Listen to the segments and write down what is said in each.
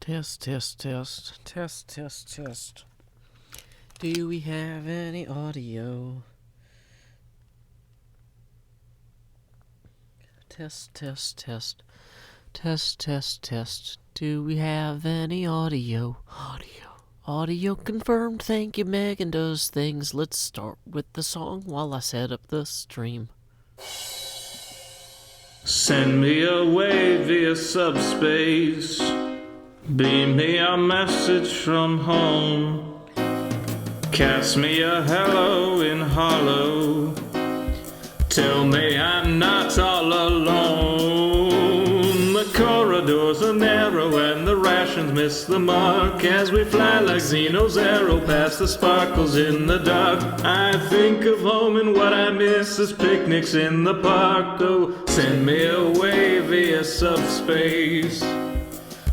Test, test, test, test, test, test. Do we have any audio? Test, test, test, test, test, test. Do we have any audio? Audio confirmed. Thank you, Megan does things. Let's start with the song while I set up the stream. Send me away via subspace. Beam me a message from home. Cast me a hello in hollow. Tell me I'm not all alone. The corridors are narrow and the rations miss the mark as we fly like Xeno's arrow past the sparkles in the dark. I think of home and what I miss is picnics in the park. Oh, send me away via subspace.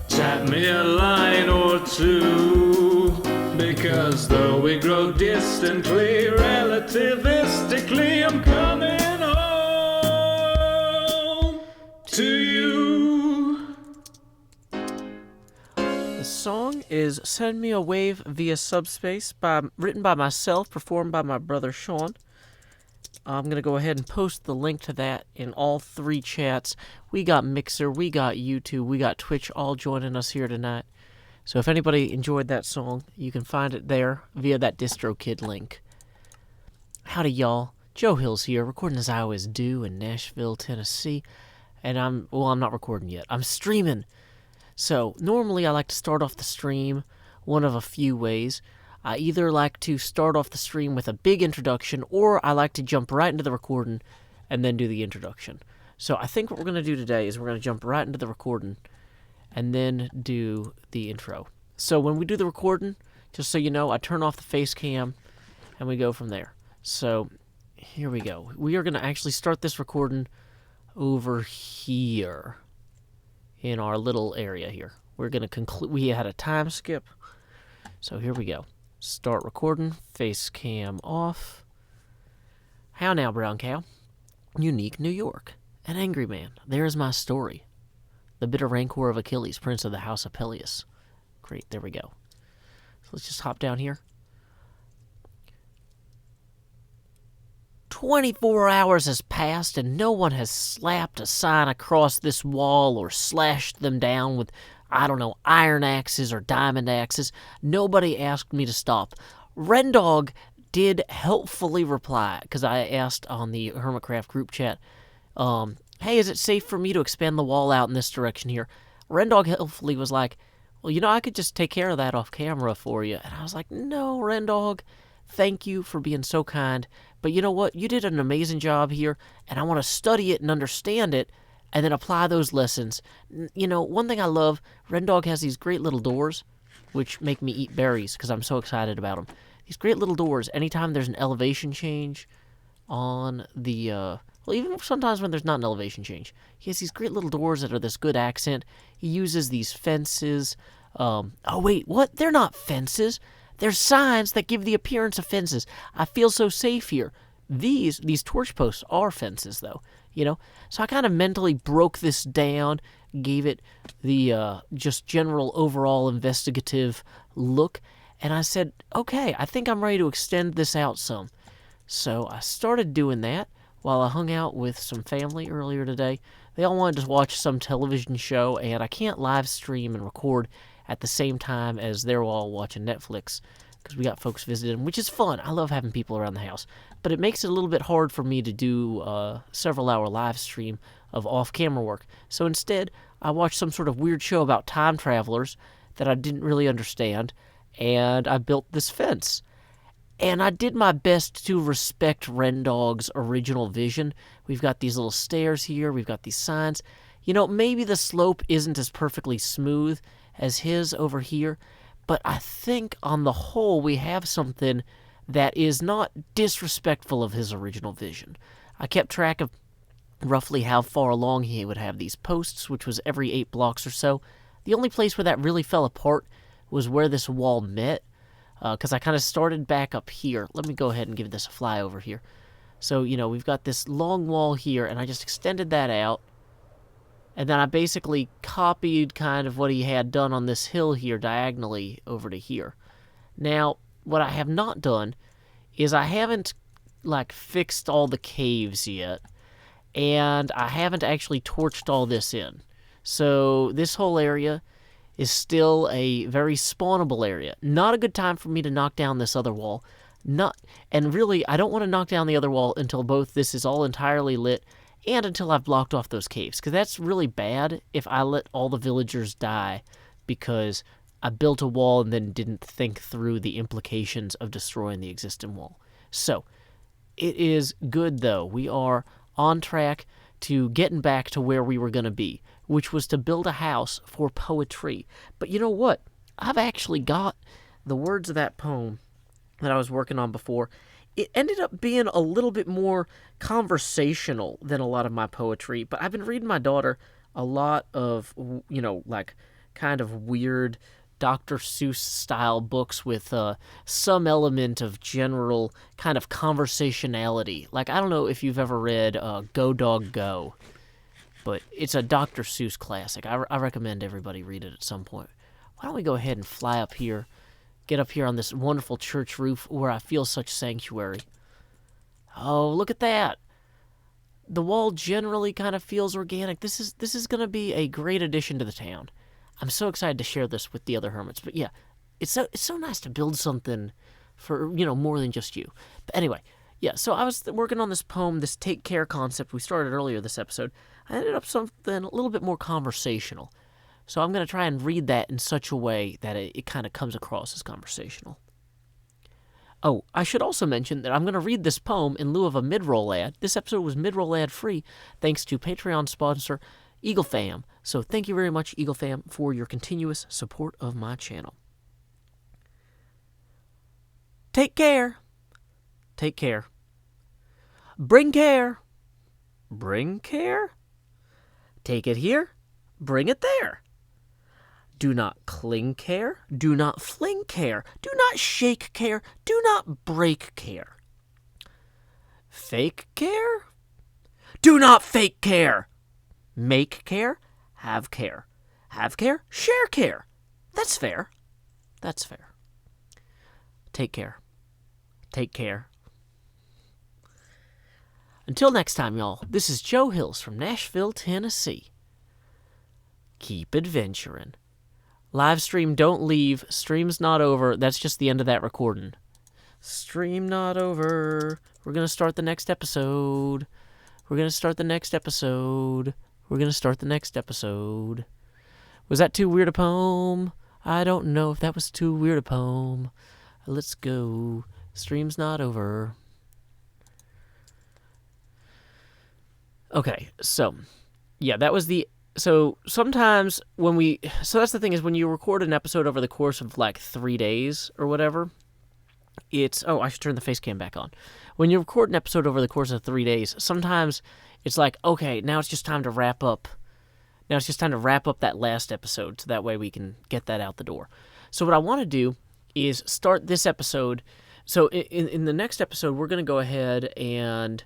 Tap me a line or two, because though we grow distantly, relativistically, I'm coming home to you. The song is Send Me a Wave Via Subspace, written by myself, performed by my brother Sean. I'm going to go ahead and post the link to that in all three chats. We got Mixer, we got YouTube, we got Twitch all joining us here tonight. So if anybody enjoyed that song, you can find it there via that DistroKid link. Howdy, y'all. Joe Hill's here, recording as I always do in Nashville, Tennessee. And I'm not recording yet. I'm streaming. So normally I like to start off the stream one of a few ways. I either like to start off the stream with a big introduction, or I like to jump right into the recording and then do the introduction. So I think what we're going to do today is we're going to jump right into the recording and then do the intro. So when we do the recording, just so you know, I turn off the face cam and we go from there. So here we go. We are going to actually start this recording over here in our little area here. We're going to conclude. We had a time skip. So here we go. Start recording, face cam off. How now, brown cow? Unique New York. An angry man. There is my story. The bitter rancor of Achilles, prince of the house of Peleus. Great, there we go. So let's just hop down here. 24 hours has passed and no one has slapped a sign across this wall or slashed them down with, iron axes or diamond axes. Nobody asked me to stop. Rendog did helpfully reply, because I asked on the Hermitcraft group chat, hey, is it safe for me to expand the wall out in this direction here? Rendog helpfully was like, well, I could just take care of that off camera for you. And I was like, no, Rendog, thank you for being so kind. But you know what? You did an amazing job here, and I want to study it and understand it, and then apply those lessons. One thing I love, Rendog has these great little doors, which make me eat berries because I'm so excited about them. These great little doors, anytime there's an elevation change on the, even sometimes when there's not an elevation change, he has these great little doors that are this good accent. He uses these fences. Oh, wait, what? They're not fences. They're signs that give the appearance of fences. I feel so safe here. These torch posts are fences, though. So I kind of mentally broke this down, gave it the just general overall investigative look, and I said, okay, I think I'm ready to extend this out some. So I started doing that while I hung out with some family earlier today. They all wanted to watch some television show, and I can't live stream and record at the same time as they're all watching Netflix, because we got folks visiting, which is fun. I love having people around the house. But it makes it a little bit hard for me to do a several-hour live stream of off-camera work. So instead, I watched some sort of weird show about time travelers that I didn't really understand, and I built this fence. And I did my best to respect Rendog's original vision. We've got these little stairs here. We've got these signs. Maybe the slope isn't as perfectly smooth as his over here, but I think on the whole we have something that is not disrespectful of his original vision. I kept track of roughly how far along he would have these posts, which was every 8 blocks or so. The only place where that really fell apart was where this wall met, because I kind of started back up here. Let me go ahead and give this a flyover here. So, we've got this long wall here, and I just extended that out, And then I basically copied kind of what he had done on this hill here diagonally over to here. Now, what I have not done is I haven't, like, fixed all the caves yet, and I haven't actually torched all this in. So this whole area is still a very spawnable area. Not a good time for me to knock down this other wall. And really, I don't want to knock down the other wall until both this is all entirely lit and until I've blocked off those caves, because that's really bad if I let all the villagers die because I built a wall and then didn't think through the implications of destroying the existing wall. So, it is good, though. We are on track to getting back to where we were going to be, which was to build a house for poetry. But you know what? I've actually got the words of that poem that I was working on before. It ended up being a little bit more conversational than a lot of my poetry, but I've been reading my daughter a lot of, like, kind of weird Dr. Seuss-style books with some element of general kind of conversationality. Like, I don't know if you've ever read Go Dog Go, but it's a Dr. Seuss classic. I recommend everybody read it at some point. Why don't we go ahead and fly up here, get up here on this wonderful church roof where I feel such sanctuary. Oh, look at that. The wall generally kind of feels organic. This is going to be a great addition to the town. I'm so excited to share this with the other hermits. But yeah, it's so nice to build something for, more than just you. But anyway, yeah, so I was working on this poem, this take care concept we started earlier this episode. I ended up something a little bit more conversational. So I'm going to try and read that in such a way that it kind of comes across as conversational. Oh, I should also mention that I'm going to read this poem in lieu of a mid-roll ad. This episode was mid-roll ad-free thanks to Patreon sponsor Eagle Fam. So thank you very much, Eagle Fam, for your continuous support of my channel. Take care. Take care. Bring care. Bring care. Take it here. Bring it there. Do not cling care. Do not fling care. Do not shake care. Do not break care. Fake care. Do not fake care. Make care. Have care. Have care. Share care. That's fair. That's fair. Take care. Take care. Until next time, y'all, this is Joe Hills from Nashville, Tennessee. Keep adventuring. Live stream, don't leave. Stream's not over. That's just the end of that recording. Stream not over. We're going to start the next episode. We're going to start the next episode. We're going to start the next episode. Was that too weird a poem? I don't know if that was too weird a poem. Let's go. Stream's not over. Okay, so, yeah, that was the... So sometimes so that's the thing is when you record an episode over the course of like 3 days or whatever, I should turn the face cam back on. When you record an episode over the course of 3 days, sometimes it's like, okay, now it's just time to wrap up. Now it's just time to wrap up that last episode so that way we can get that out the door. So what I want to do is start this episode. So in the next episode, we're going to go ahead and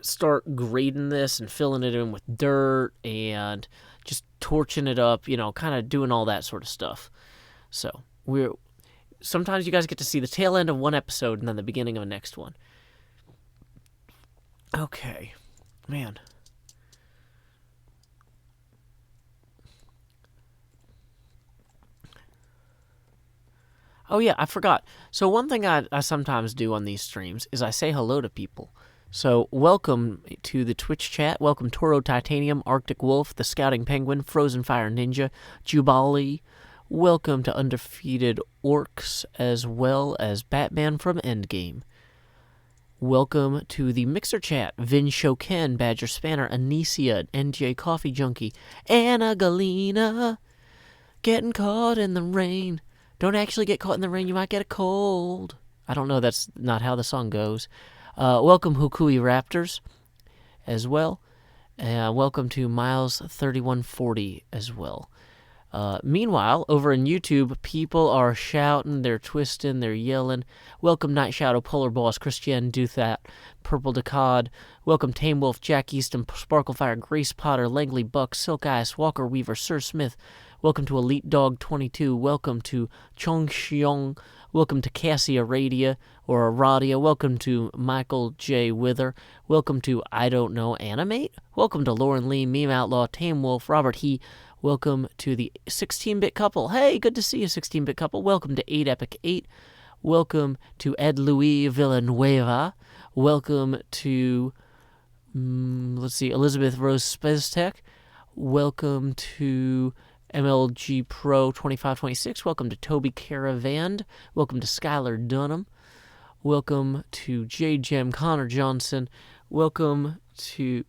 start grading this and filling it in with dirt and just torching it up, kind of doing all that sort of stuff. So sometimes you guys get to see the tail end of one episode and then the beginning of the next one. Okay, man. Oh yeah, I forgot. So one thing I sometimes do on these streams is I say hello to people. So, welcome to the Twitch chat. Welcome Toro Titanium, Arctic Wolf, the Scouting Penguin, Frozen Fire Ninja, Jubali. Welcome to Undefeated Orcs, as well as Batman from Endgame. Welcome to the Mixer chat. Vin Shoken, Badger Spanner, Anicia, NJ Coffee Junkie, Anna Galena. Getting caught in the rain. Don't actually get caught in the rain, you might get a cold. I don't know, that's not how the song goes. Welcome Hukui Raptors as well. Welcome to Miles3140 as well. Meanwhile, over in YouTube, people are shouting, they're twisting, they're yelling. Welcome Night Shadow, Polar Boss, Christian Duthat, Purple Decad. Welcome Tame Wolf, Jack Easton, Sparklefire, Grace Potter, Langley Buck, Silk Ice, Walker Weaver, Sir Smith. Welcome to Elite Dog 22. Welcome to Chong Xiong. Welcome to Cassie Aradia or Aradia. Welcome to Michael J. Wither. Welcome to I Don't Know Animate. Welcome to Lauren Lee, Meme Outlaw, Tame Wolf, Robert He. Welcome to the 16-Bit Couple. Hey, good to see you, 16-Bit Couple. Welcome to 8 Epic 8. Welcome to Ed Louis Villanueva. Welcome to, Elizabeth Rose Speztech. Welcome to MLG Pro 2526. Welcome to Toby Caravand. Welcome to Skylar Dunham. Welcome to J. Jem Connor Johnson. Welcome to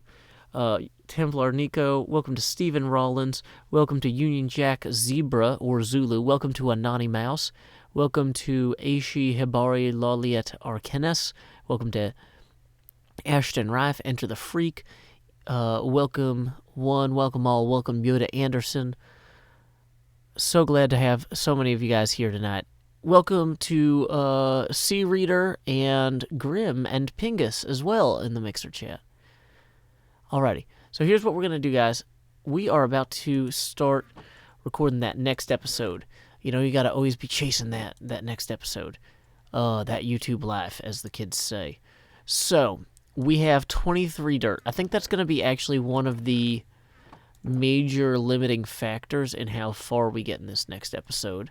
Templar Nico. Welcome to Stephen Rollins. Welcome to Union Jack Zebra or Zulu. Welcome to Anani Mouse. Welcome to Aishi Hibari Loliet Arkenes. Welcome to Ashton Rife. Enter the Freak. Welcome one, welcome all, welcome Yoda Anderson. So glad to have so many of you guys here tonight. Welcome to Sea Reader and Grim and Pingus as well in the Mixer chat. Alrighty, so here's what we're going to do, guys. We are about to start recording that next episode. You know, you got to always be chasing that next episode. That YouTube life, as the kids say. So, we have 23 dirt. I think that's going to be actually one of the major limiting factors in how far we get in this next episode.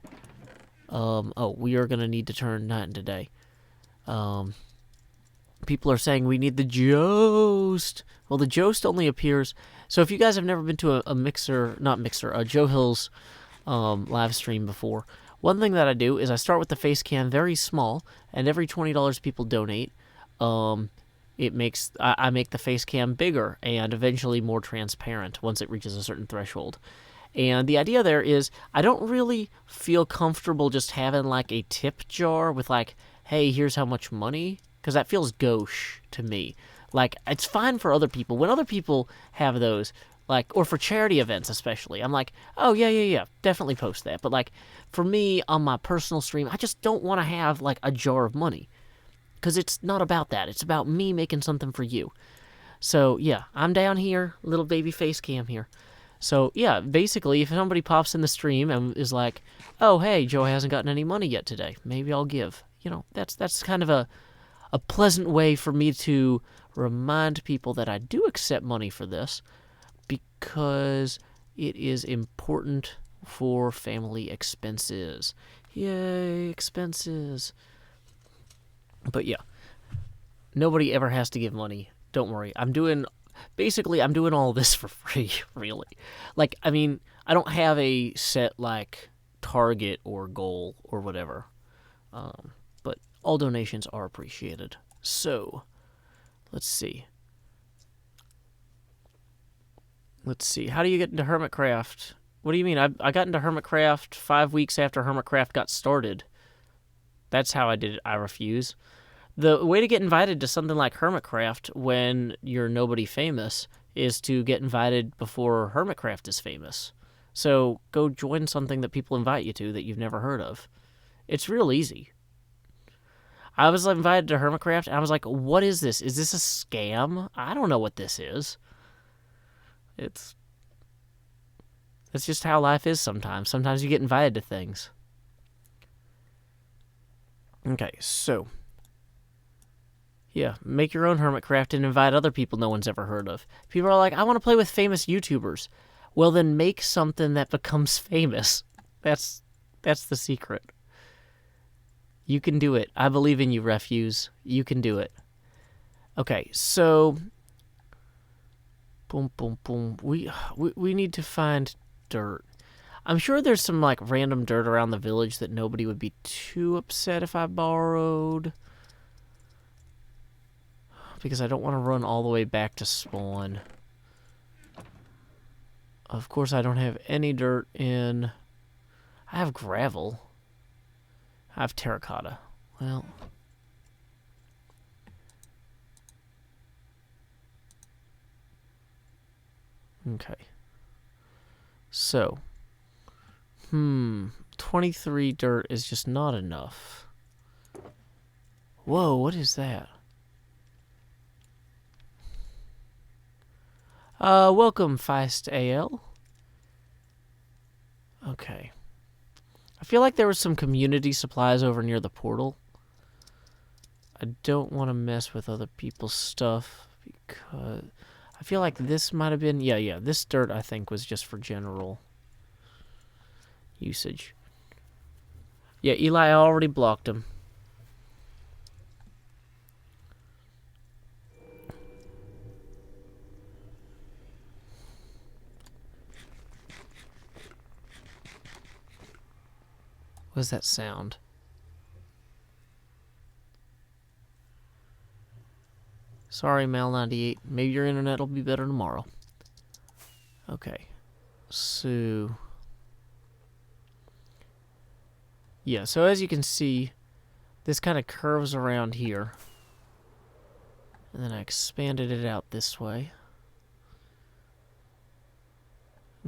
We are going to need to turn night into day. People are saying we need the Jost. Well, the Jost only appears... So if you guys have never been to a Joe Hill's live stream before, one thing that I do is I start with the face cam very small, and every $20 people donate, I make the face cam bigger and eventually more transparent once it reaches a certain threshold. And the idea there is I don't really feel comfortable just having like a tip jar with like, hey, here's how much money, because that feels gauche to me. Like, it's fine for other people. When other people have those, like, or for charity events especially, I'm like, oh, yeah, definitely post that. But, like, for me, on my personal stream, I just don't want to have, like, a jar of money. Because it's not about that. It's about me making something for you. So, yeah, I'm down here, little baby face cam here. So, yeah, basically, if somebody pops in the stream and is like, oh, hey, Joe hasn't gotten any money yet today, maybe I'll give. You know, that's kind of a pleasant way for me to remind people that I do accept money for this because it is important for family expenses. Yay, expenses. But yeah, nobody ever has to give money. Don't worry. I'm doing all this for free, really. Like, I mean, I don't have a set, like, target or goal or whatever. But all donations are appreciated. So, let's see. How do you get into Hermitcraft? What do you mean? I got into Hermitcraft 5 weeks after Hermitcraft got started. That's how I did it. I refuse. The way to get invited to something like Hermitcraft when you're nobody famous is to get invited before Hermitcraft is famous. So go join something that people invite you to that you've never heard of. It's real easy. I was invited to Hermitcraft, and I was like, what is this? Is this a scam? I don't know what this is. It's just how life is sometimes. Sometimes you get invited to things. Okay, so... yeah, make your own Hermitcraft and invite other people no one's ever heard of. People are like, I want to play with famous YouTubers. Well, then make something that becomes famous. That's the secret. You can do it. I believe in you, Refuse. You can do it. Okay, so... boom, boom, boom. We need to find dirt. I'm sure there's some, like, random dirt around the village that nobody would be too upset if I borrowed. Because I don't want to run all the way back to spawn. Of course, I don't have any dirt in... I have gravel. I have terracotta. Well... okay. So... 23 dirt is just not enough. Whoa, what is that? Welcome, Feist AL. Okay. I feel like there was some community supplies over near the portal. I don't want to mess with other people's stuff because I feel like this might have been... Yeah, this dirt I think was just for general usage. Yeah, Eli already blocked him. What does that sound? Sorry, Mal98. Maybe your internet will be better tomorrow. Okay. So... yeah, so as you can see, this kind of curves around here. And then I expanded it out this way.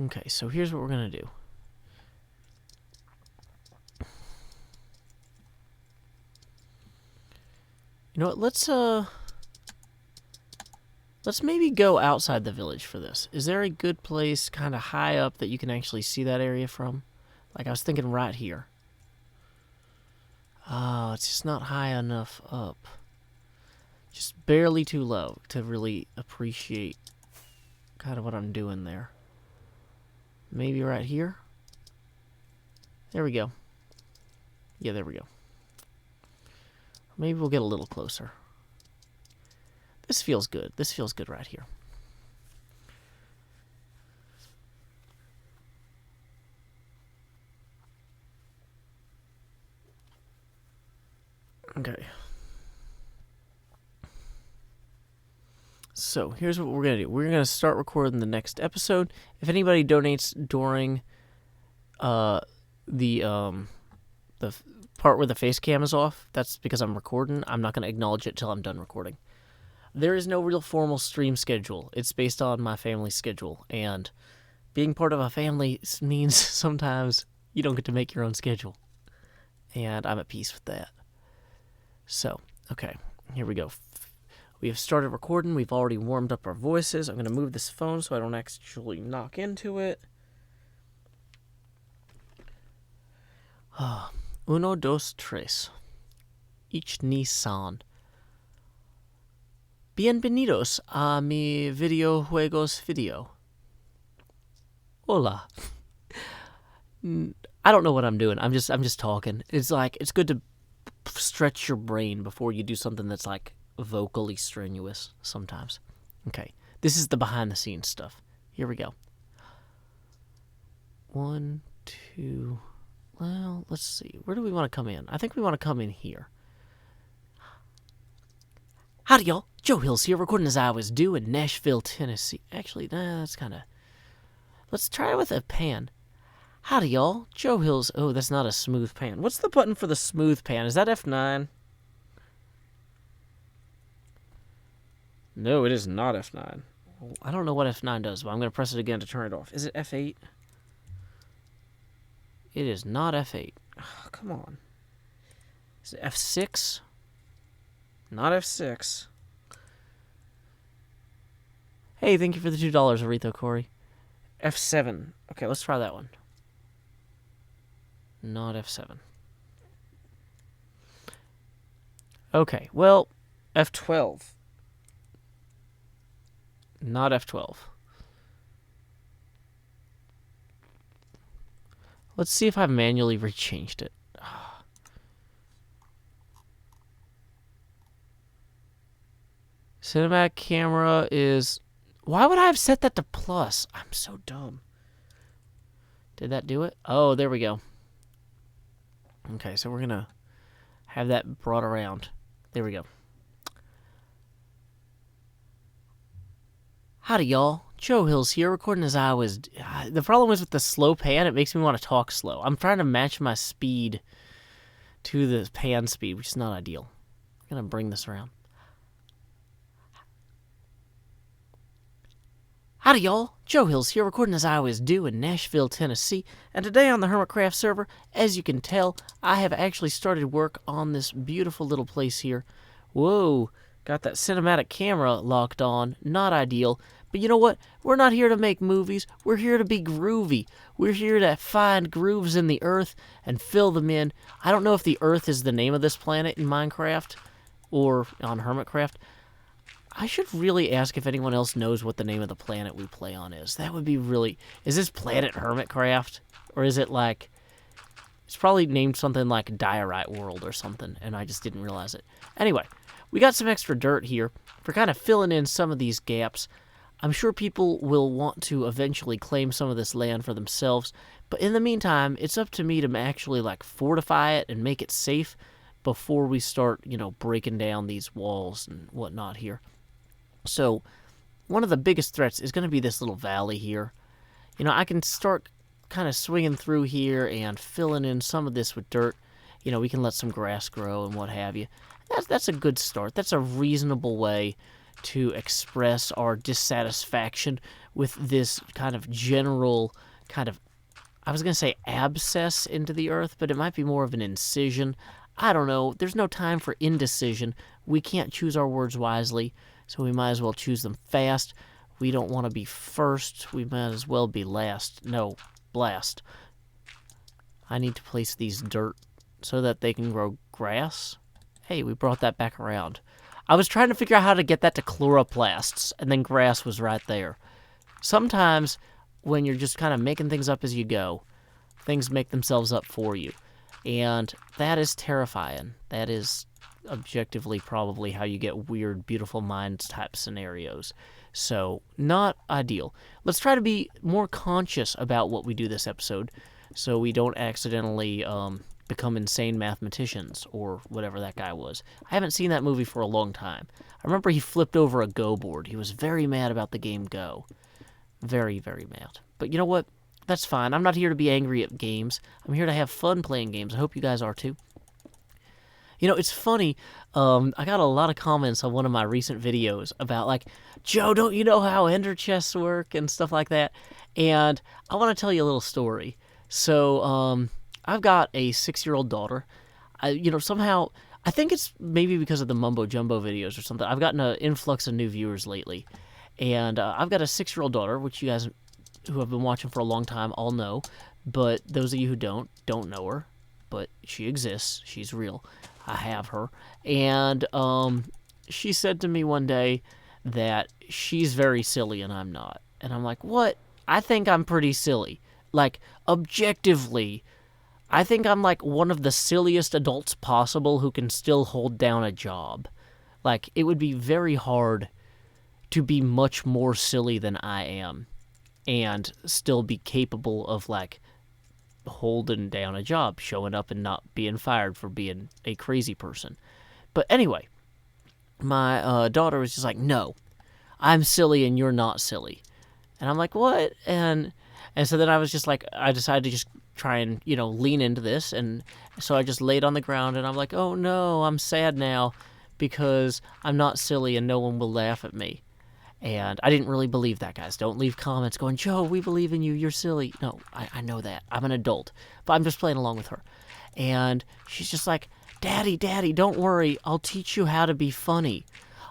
Okay, so here's what we're going to do. You know what, let's maybe go outside the village for this. Is there a good place kind of high up that you can actually see that area from? Like, I was thinking right here. Oh, it's just not high enough up. Just barely too low to really appreciate kind of what I'm doing there. Maybe right here? There we go. Yeah, there we go. Maybe we'll get a little closer. This feels good. This feels good right here. Okay. So, here's what we're going to do. We're going to start recording the next episode. If anybody donates during the part where the face cam is off, that's because I'm recording. I'm not going to acknowledge it till I'm done recording. There is no real formal stream schedule. It's based on my family's schedule. And being part of a family means sometimes you don't get to make your own schedule. And I'm at peace with that. So, okay, here we go. We have started recording. We've already warmed up our voices. I'm going to move this phone so I don't actually knock into it. Uno, dos, tres. Ich ni san. Bienvenidos a mi videojuegos video. Hola. I don't know what I'm doing. I'm just talking. It's like, it's good to stretch your brain before you do something that's like vocally strenuous sometimes. Okay, this is the behind the scenes stuff. Here we go. 1, 2, well, let's see. Where do we want to come in? I think we want to come in here. Howdy, y'all. Joe Hills here, recording as I was due in Nashville, Tennessee. Actually, that's kind of... let's try it with a pan. Howdy, y'all. Joe Hills... oh, that's not a smooth pan. What's the button for the smooth pan? Is that F9? No, it is not F9. I don't know what F9 does, but I'm going to press it again to turn it off. Is it F8? It is not F8. Oh, come on. Is it F6? Not F6. Hey, thank you for the $2, Aretho Corey. F7. Okay, let's try that one. Not F7. Okay, well, F12. Not F12. Let's see if I've manually rechanged it. Cinematic camera is... why would I have set that to plus? I'm so dumb. Did that do it? Oh, there we go. Okay, so we're going to have that brought around. There we go. Howdy, y'all. Joe Hills here, recording as I was... the problem is with the slow pan, it makes me want to talk slow. I'm trying to match my speed to the pan speed, which is not ideal. I'm going to bring this around. Howdy y'all, Joe Hills here, recording as I always do in Nashville, Tennessee, and today on the Hermitcraft server, as you can tell, I have actually started work on this beautiful little place here. Whoa, got that cinematic camera locked on, not ideal, but you know what, we're not here to make movies, we're here to be groovy. We're here to find grooves in the earth and fill them in. I don't know if the earth is the name of this planet in Minecraft, or on Hermitcraft. I should really ask if anyone else knows what the name of the planet we play on is. That would be really... Is this planet Hermitcraft? Or is it like... It's probably named something like Diorite World or something, and I just didn't realize it. Anyway, we got some extra dirt here for kind of filling in some of these gaps. I'm sure people will want to eventually claim some of this land for themselves, but in the meantime, it's up to me to actually like fortify it and make it safe before we start, breaking down these walls and whatnot here. So, one of the biggest threats is going to be this little valley here. I can start kind of swinging through here and filling in some of this with dirt. We can let some grass grow and what have you. That's a good start. That's a reasonable way to express our dissatisfaction with this kind of general I was going to say abscess into the earth, but it might be more of an incision. I don't know. There's no time for indecision. We can't choose our words wisely, so we might as well choose them fast. We don't want to be first. We might as well be last. No, blast. I need to place these dirt so that they can grow grass. Hey, we brought that back around. I was trying to figure out how to get that to chloroplasts, and then grass was right there. Sometimes, when you're just kind of making things up as you go, things make themselves up for you. And that is terrifying. That is objectively probably how you get weird, beautiful minds type scenarios. So, not ideal. Let's try to be more conscious about what we do this episode so we don't accidentally become insane mathematicians or whatever that guy was. I haven't seen that movie for a long time. I remember he flipped over a Go board. He was very mad about the game Go. Very, very mad. But you know what? That's fine. I'm not here to be angry at games. I'm here to have fun playing games. I hope you guys are too. It's funny. I got a lot of comments on one of my recent videos about like, Joe, don't you know how ender chests work and stuff like that? And I want to tell you a little story. So, I've got a 6-year-old daughter. Somehow, I think it's maybe because of the Mumbo Jumbo videos or something. I've gotten an influx of new viewers lately. And I've got a 6-year-old daughter, which you guys who have been watching for a long time all know. But those of you who don't know her. But she exists. She's real. I have her. And she said to me one day that she's very silly and I'm not. And I'm like, what? I think I'm pretty silly. Like, objectively, I think I'm like one of the silliest adults possible who can still hold down a job. Like, it would be very hard to be much more silly than I am and still be capable of, like, holding down a job, showing up and not being fired for being a crazy person. But anyway, my daughter was just like, no, I'm silly and you're not silly. And I'm like, what? And so then I was just like, I decided to just try and, lean into this. And so I just laid on the ground and I'm like, oh no, I'm sad now because I'm not silly and no one will laugh at me. And I didn't really believe that, guys. Don't leave comments going, Joe, we believe in you, you're silly. No, I know that. I'm an adult. But I'm just playing along with her. And she's just like, Daddy, don't worry. I'll teach you how to be funny.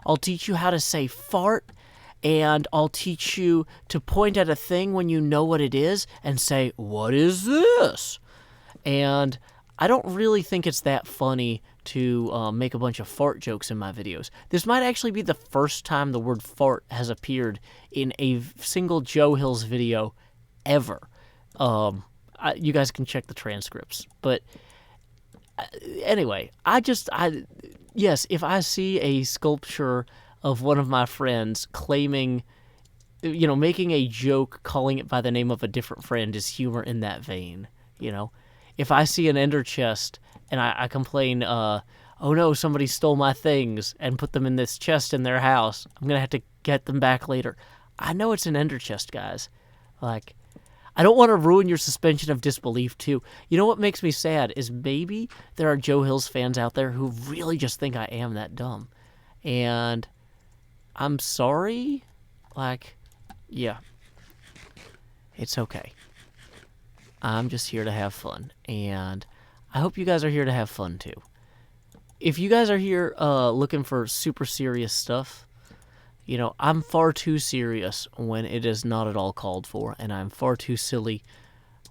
I'll teach you how to say fart. And I'll teach you to point at a thing when you know what it is and say, what is this? And I don't really think it's that funny to make a bunch of fart jokes in my videos. This might actually be the first time the word fart has appeared in a single Joe Hills video ever. You guys can check the transcripts. But anyway, yes, if I see a sculpture of one of my friends claiming, making a joke, calling it by the name of a different friend is humor in that vein, If I see an ender chest and I complain, oh no, somebody stole my things and put them in this chest in their house, I'm going to have to get them back later. I know it's an ender chest, guys. Like, I don't want to ruin your suspension of disbelief, too. You know what makes me sad is maybe there are Joe Hills fans out there who really just think I am that dumb. And I'm sorry. Like, Yeah. It's okay. I'm just here to have fun, and I hope you guys are here to have fun too. If you guys are here looking for super serious stuff, I'm far too serious when it is not at all called for, and I'm far too silly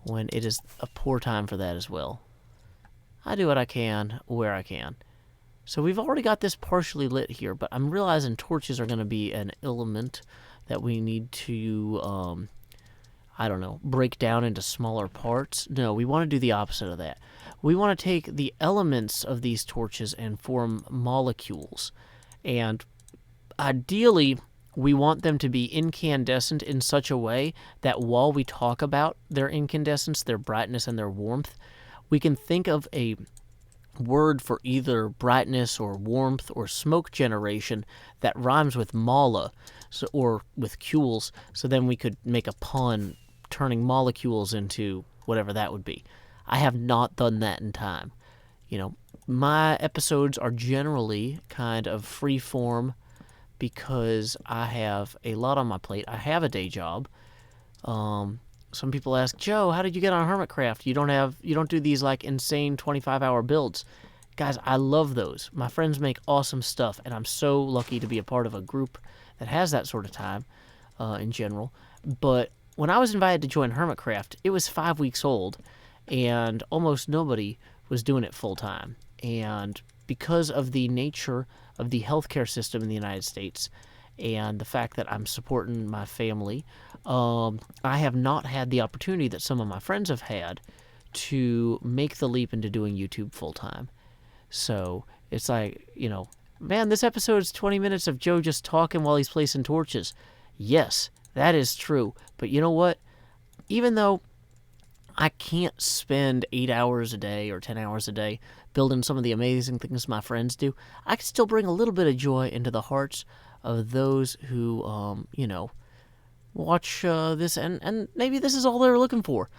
when it is a poor time for that as well. I do what I can, where I can. So we've already got this partially lit here, but I'm realizing torches are going to be an element that we need to, break down into smaller parts. No, we want to do the opposite of that. We want to take the elements of these torches and form molecules. And ideally, we want them to be incandescent in such a way that while we talk about their incandescence, their brightness, and their warmth, we can think of a word for either brightness or warmth or smoke generation that rhymes with mala or with cules, so then we could make a pun turning molecules into whatever that would be. I have not done that in time. My episodes are generally kind of free form because I have a lot on my plate. I have a day job. Some people ask, Joe, how did you get on Hermitcraft? You don't do these like insane 25-hour builds. Guys, I love those. My friends make awesome stuff, and I'm so lucky to be a part of a group that has that sort of time in general. But when I was invited to join Hermitcraft, it was 5 weeks old, and almost nobody was doing it full time. And because of the nature of the healthcare system in the United States and the fact that I'm supporting my family, I have not had the opportunity that some of my friends have had to make the leap into doing YouTube full time. So it's like, man, this episode is 20 minutes of Joe just talking while he's placing torches. Yes, that is true. But you know what? Even though I can't spend 8 hours a day or 10 hours a day building some of the amazing things my friends do, I can still bring a little bit of joy into the hearts of those who, watch this, and maybe this is all they're looking for.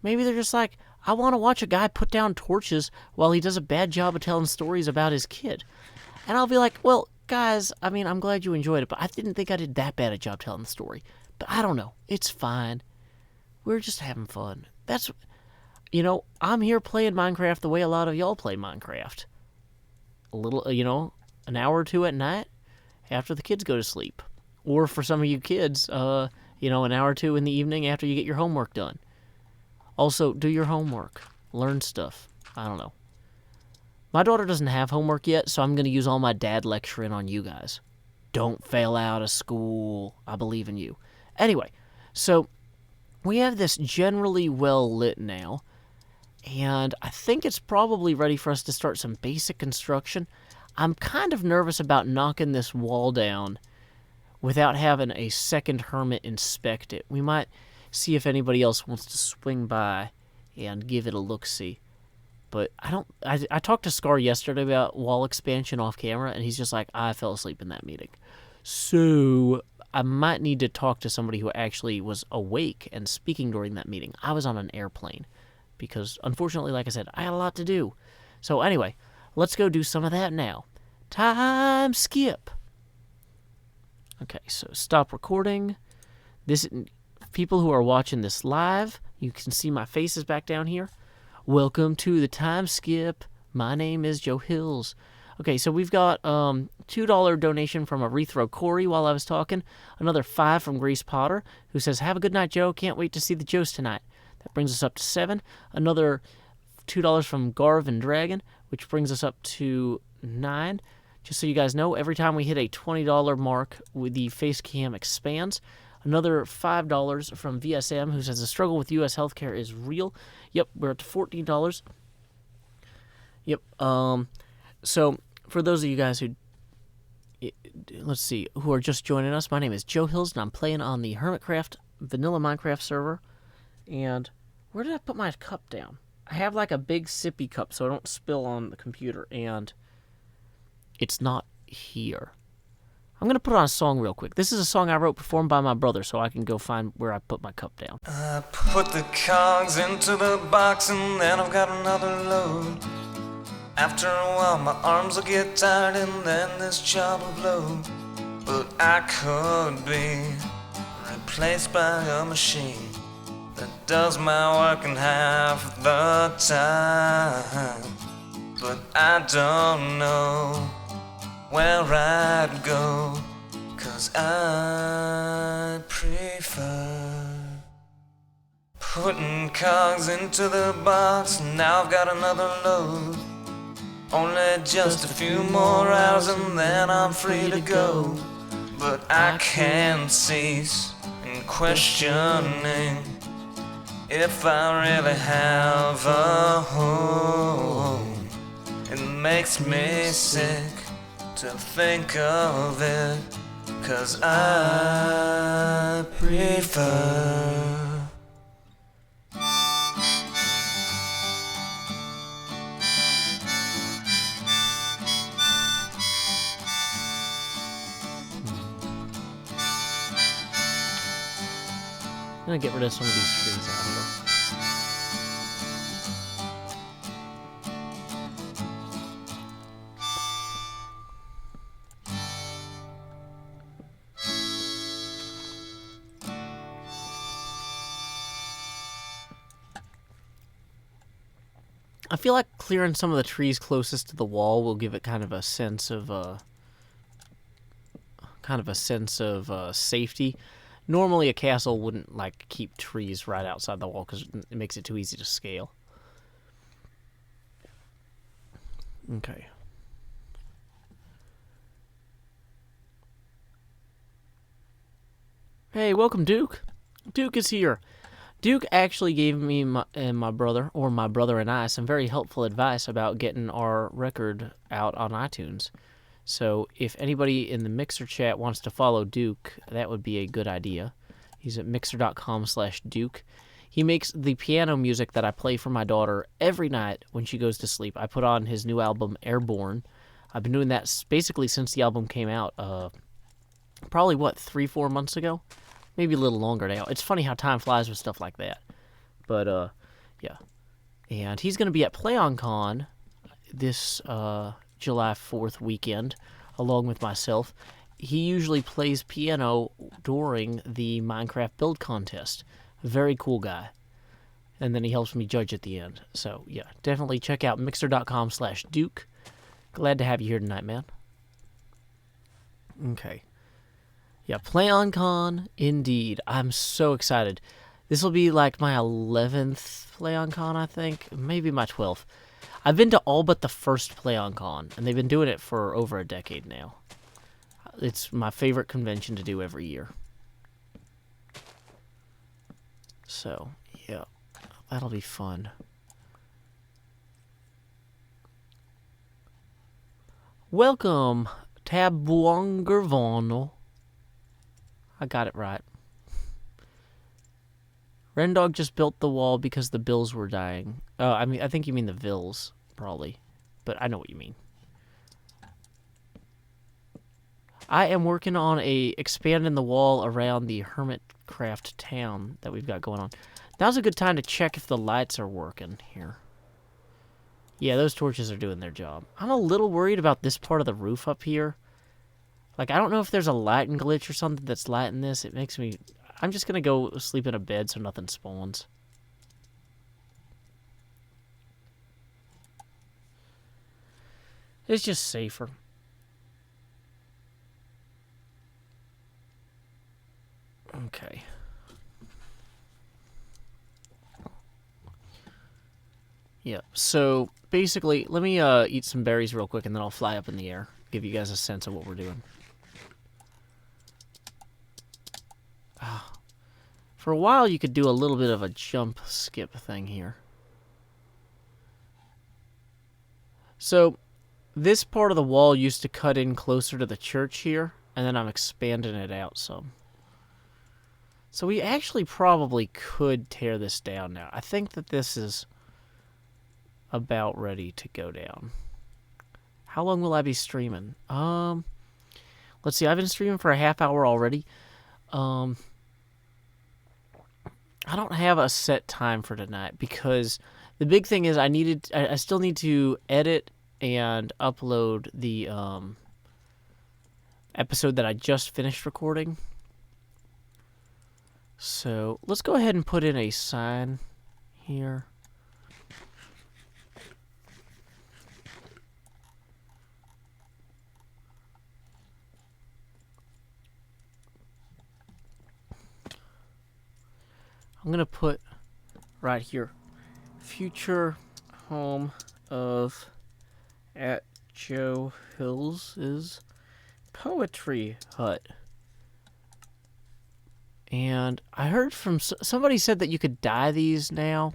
Maybe they're just like, I want to watch a guy put down torches while he does a bad job of telling stories about his kid. And I'll be like, well, guys, I'm glad you enjoyed it, but I didn't think I did that bad a job telling the story. But I don't know. It's fine. We're just having fun. That's, I'm here playing Minecraft the way a lot of y'all play Minecraft. A little, an hour or two at night after the kids go to sleep. Or for some of you kids, an hour or two in the evening after you get your homework done. Also, do your homework. Learn stuff. I don't know. My daughter doesn't have homework yet, so I'm going to use all my dad lecturing on you guys. Don't fail out of school. I believe in you. Anyway, so we have this generally well lit now, and I think it's probably ready for us to start some basic construction. I'm kind of nervous about knocking this wall down without having a second hermit inspect it. We might see if anybody else wants to swing by and give it a look-see. But I talked to Scar yesterday about wall expansion off camera, and he's just like, I fell asleep in that meeting. So I might need to talk to somebody who actually was awake and speaking during that meeting. I was on an airplane because, unfortunately, like I said, I had a lot to do. So anyway, let's go do some of that now. Time skip. Okay, so stop recording. People who are watching this live, you can see my face is back down here. Welcome to the time skip. My name is Joe Hills. Okay, so we've got $2 donation from Aretro Corey while I was talking. Another $5 from Grace Potter, who says, have a good night, Joe. Can't wait to see the Joes tonight. That brings us up to 7. Another $2 from Garv and Dragon, which brings us up to 9. Just so you guys know, every time we hit a $20 mark, the face cam expands. Another $5 from VSM, who says the struggle with U.S. healthcare is real. Yep, we're up to $14. Yep. So for those of you guys who, let's see, who are just joining us, my name is Joe Hills, and I'm playing on the Hermitcraft vanilla Minecraft server. And where did I put my cup down? I have like a big sippy cup so I don't spill on the computer, and it's not here. I'm going to put on a song real quick. This is a song I wrote performed by my brother, so I can go find where I put my cup down. I put the cogs into the box and then I've got another load. After a while my arms will get tired and then this job will blow. But I could be replaced by a machine that does my work in half the time. But I don't know where I'd go, 'cause I prefer putting cogs into the box. Now I've got another load. Only just a few more hours and then I'm free to go. But I can't cease in questioning if I really have a home. It makes me sick to think of it, 'cause I prefer I'm gonna get rid of some of these trees out here. I feel like clearing some of the trees closest to the wall will give it kind of a sense of safety. Normally, a castle wouldn't like keep trees right outside the wall because it makes it too easy to scale. Okay. Hey, welcome, Duke. Duke is here. Duke actually gave me and my brother and I, some very helpful advice about getting our record out on iTunes. So if anybody in the Mixer chat wants to follow Duke, that would be a good idea. He's at mixer.com/Duke. He makes the piano music that I play for my daughter every night when she goes to sleep. I put on his new album, Airborne. I've been doing that basically since the album came out. Probably, 3-4 months ago? Maybe a little longer now. It's funny how time flies with stuff like that. But, yeah. And he's going to be at PlayOnCon this July 4th weekend, along with myself. He usually plays piano during the Minecraft build contest. Very cool guy. And then he helps me judge at the end. So, yeah, definitely check out mixer.com/Duke. Glad to have you here tonight, man. Okay. Yeah, PlayOnCon, indeed. I'm so excited. This will be like my 11th PlayOnCon, I think. Maybe my 12th. I've been to all but the first PlayOnCon, and they've been doing it for over a decade now. It's my favorite convention to do every year. So, yeah, that'll be fun. Welcome, Tabuangervono. I got it right. Rendog just built the wall because the bills were dying. Oh, I think you mean the vills, probably. But I know what you mean. I am working on expanding the wall around the Hermitcraft town that we've got going on. Now's a good time to check if the lights are working here. Yeah, those torches are doing their job. I'm a little worried about this part of the roof up here. Like, I don't know if there's a lighting glitch or something that's lighting this. It makes me... I'm just going to go sleep in a bed so nothing spawns. It's just safer. Okay. Yeah, so basically, let me eat some berries real quick and then I'll fly up in the air. Give you guys a sense of what we're doing. For a while, you could do a little bit of a jump skip thing here. So, this part of the wall used to cut in closer to the church here, and then I'm expanding it out some. So we actually probably could tear this down now. I think that this is about ready to go down. How long will I be streaming? Let's see, I've been streaming for a half hour already. I don't have a set time for tonight because the big thing is I still need to edit and upload the episode that I just finished recording. So let's go ahead and put in a sign here. I'm going to put right here, future home of at Joe Hill's poetry hut. And I heard from somebody said that you could dye these now.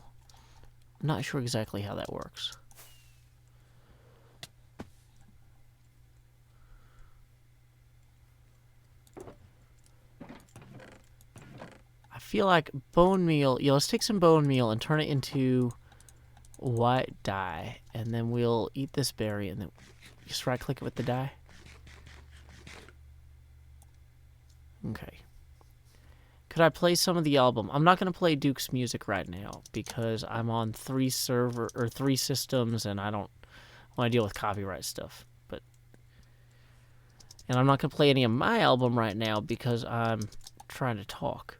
I'm not sure exactly how that works. I feel like bone meal. Yeah, let's take some bone meal and turn it into white dye, and then we'll eat this berry and then just right click it with the dye. Okay. Could I play some of the album? I'm not going to play Duke's music right now because I'm on 3 systems and I don't want to deal with copyright stuff. And I'm not going to play any of my album right now because I'm trying to talk.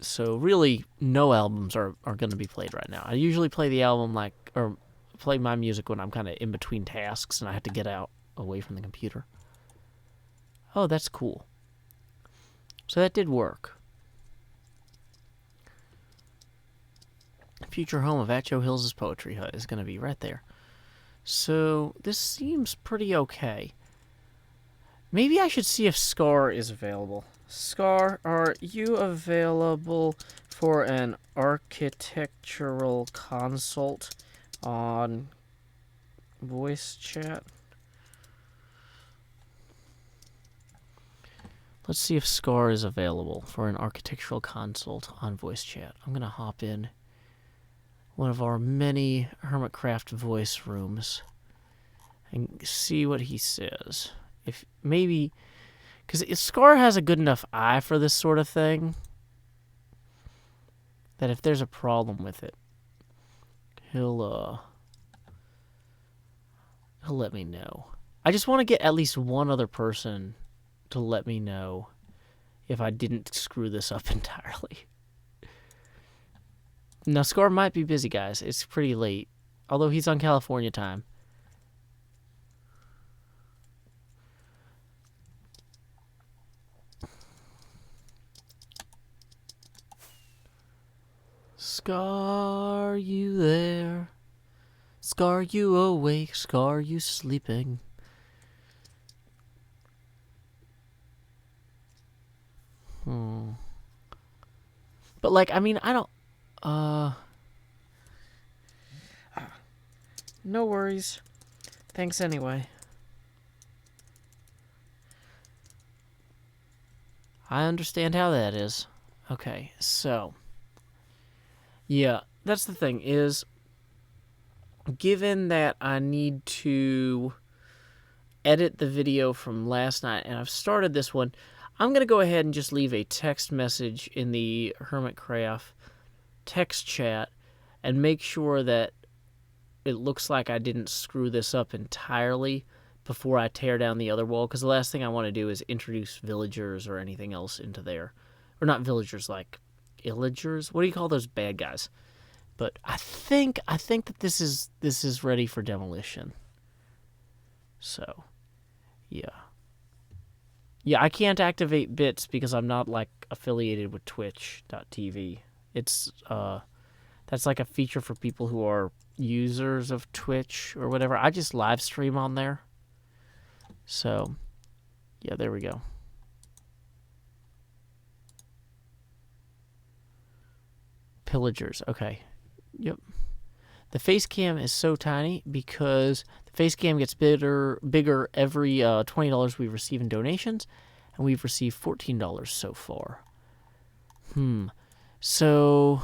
So really, no albums are going to be played right now. I usually play the album or play my music when I'm kind of in between tasks and I have to get out away from the computer. Oh, that's cool. So that did work. Future home of Atcho Hills' poetry hut is going to be right there. So this seems pretty okay. Maybe I should see if Scar is available. Scar, are you available for an architectural consult on voice chat? Let's see if Scar is available for an architectural consult on voice chat. I'm going to hop in one of our many Hermitcraft voice rooms and see what he says. If maybe, because Scar has a good enough eye for this sort of thing that if there's a problem with it, he'll let me know. I just want to get at least one other person to let me know if I didn't screw this up entirely. Now, Scar might be busy, guys. It's pretty late, although he's on California time. Scar, you there? Scar, you awake? Scar, you sleeping? But, like, I mean, I don't... No worries. Thanks anyway. I understand how that is. Okay, so... Yeah, that's the thing, is... Given that I need to edit the video from last night, and I've started this one, I'm going to go ahead and just leave a text message in the Hermitcraft text chat and make sure that it looks like I didn't screw this up entirely before I tear down the other wall, because the last thing I want to do is introduce villagers or anything else into there. Or not villagers, like illagers? What do you call those bad guys? But I think that this is ready for demolition. So, yeah. Yeah, I can't activate bits because I'm not, like, affiliated with Twitch.tv. It's, that's like a feature for people who are users of Twitch or whatever. I just live stream on there. So, yeah, there we go. Pillagers, okay. Yep. The face cam is so tiny because the face cam gets bigger every $20 we receive in donations, and we've received $14 so far. So,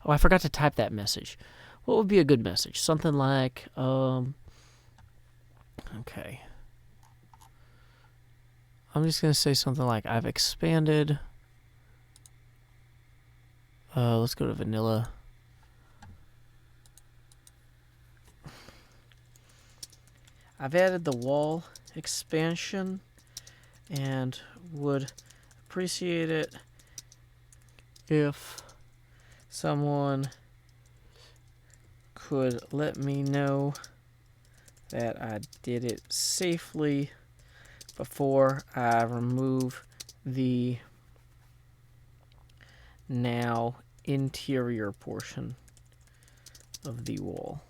oh, I forgot to type that message. What would be a good message? Something like, okay. I'm just going to say something like, I've expanded. Let's go to vanilla. I've added the wall expansion and would appreciate it if someone could let me know that I did it safely before I remove the now interior portion of the wall.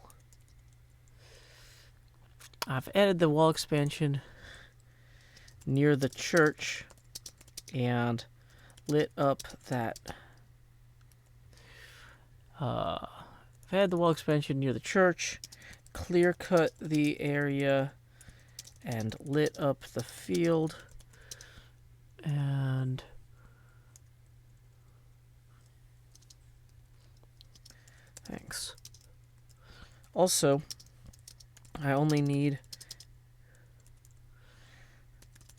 I've added the wall expansion near the church and lit up that I've had the wall expansion near the church, clear cut the area, and lit up the field. And thanks. Also, I only need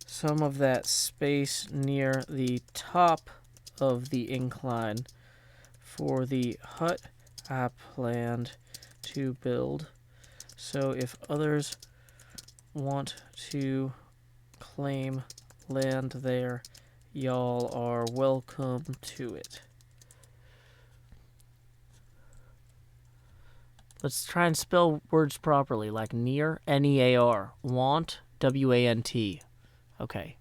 some of that space near the top of the incline for the hut I planned to build. So if others want to claim land there, y'all are welcome to it. Let's try and spell words properly, like near, N-E-A-R, want, W-A-N-T. Okay,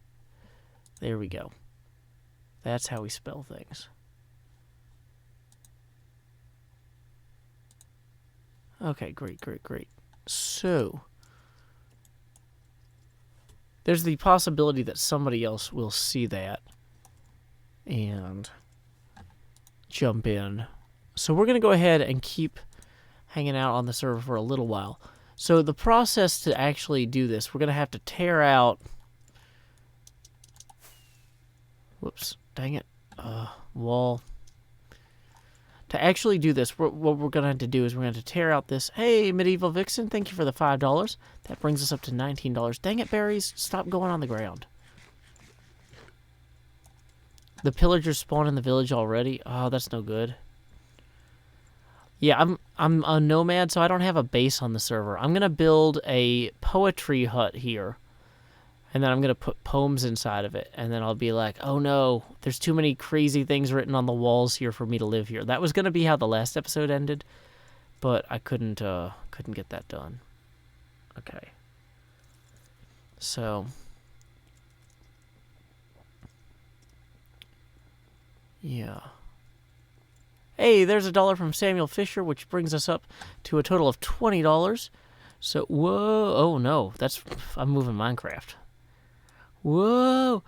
there we go. That's how we spell things. Okay, great. So, there's the possibility that somebody else will see that and jump in. So we're going to go ahead and keep hanging out on the server for a little while. So the process to actually do this, we're going to have to tear out... Whoops, dang it. Wall. To actually do this, what we're going to have to do is we're going to tear out this... Hey, Medieval Vixen, thank you for the $5. That brings us up to $19. Dang it, berries. Stop going on the ground. The pillagers spawn in the village already? Oh, that's no good. Yeah, I'm a nomad, so I don't have a base on the server. I'm going to build a poetry hut here. And then I'm going to put poems inside of it. And then I'll be like, oh no, there's too many crazy things written on the walls here for me to live here. That was going to be how the last episode ended. But I couldn't get that done. Okay. So. Yeah. Hey, there's $1 from Samuel Fisher, which brings us up to a total of $20. So, whoa, oh no, I'm moving Minecraft. Whoa.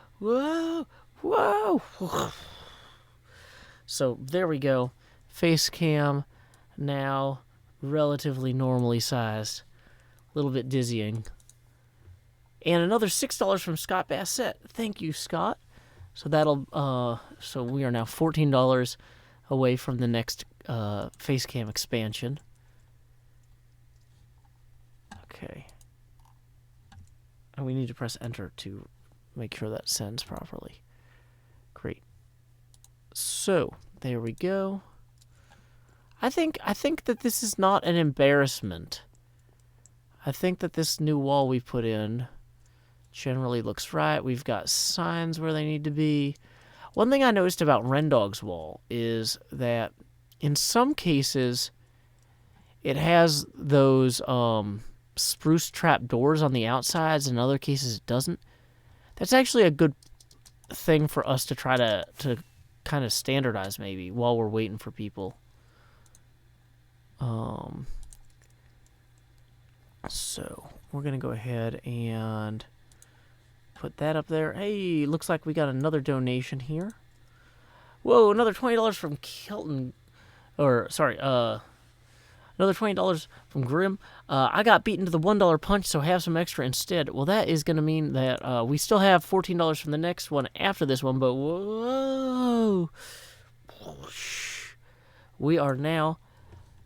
So, there we go. Face cam, now relatively normally sized. A little bit dizzying. And another $6 from Scott Bassett. Thank you, Scott. So so we are now $14 away from the next face cam expansion. Okay. And we need to press enter to make sure that sends properly. Great. So, there we go. I think that this is not an embarrassment. I think that this new wall we put in generally looks right. We've got signs where they need to be. One thing I noticed about Rendog's wall is that in some cases it has those spruce trap doors on the outsides, in other cases it doesn't. That's actually a good thing for us to try to kind of standardize maybe while we're waiting for people. So we're going to go ahead and put that up there. Hey, looks like we got another donation here. Whoa, another $20 from Kelton. Another $20 from Grim. I got beaten to the $1 punch, so have some extra instead. Well, that is going to mean that we still have $14 from the next one after this one, but whoa. We are now,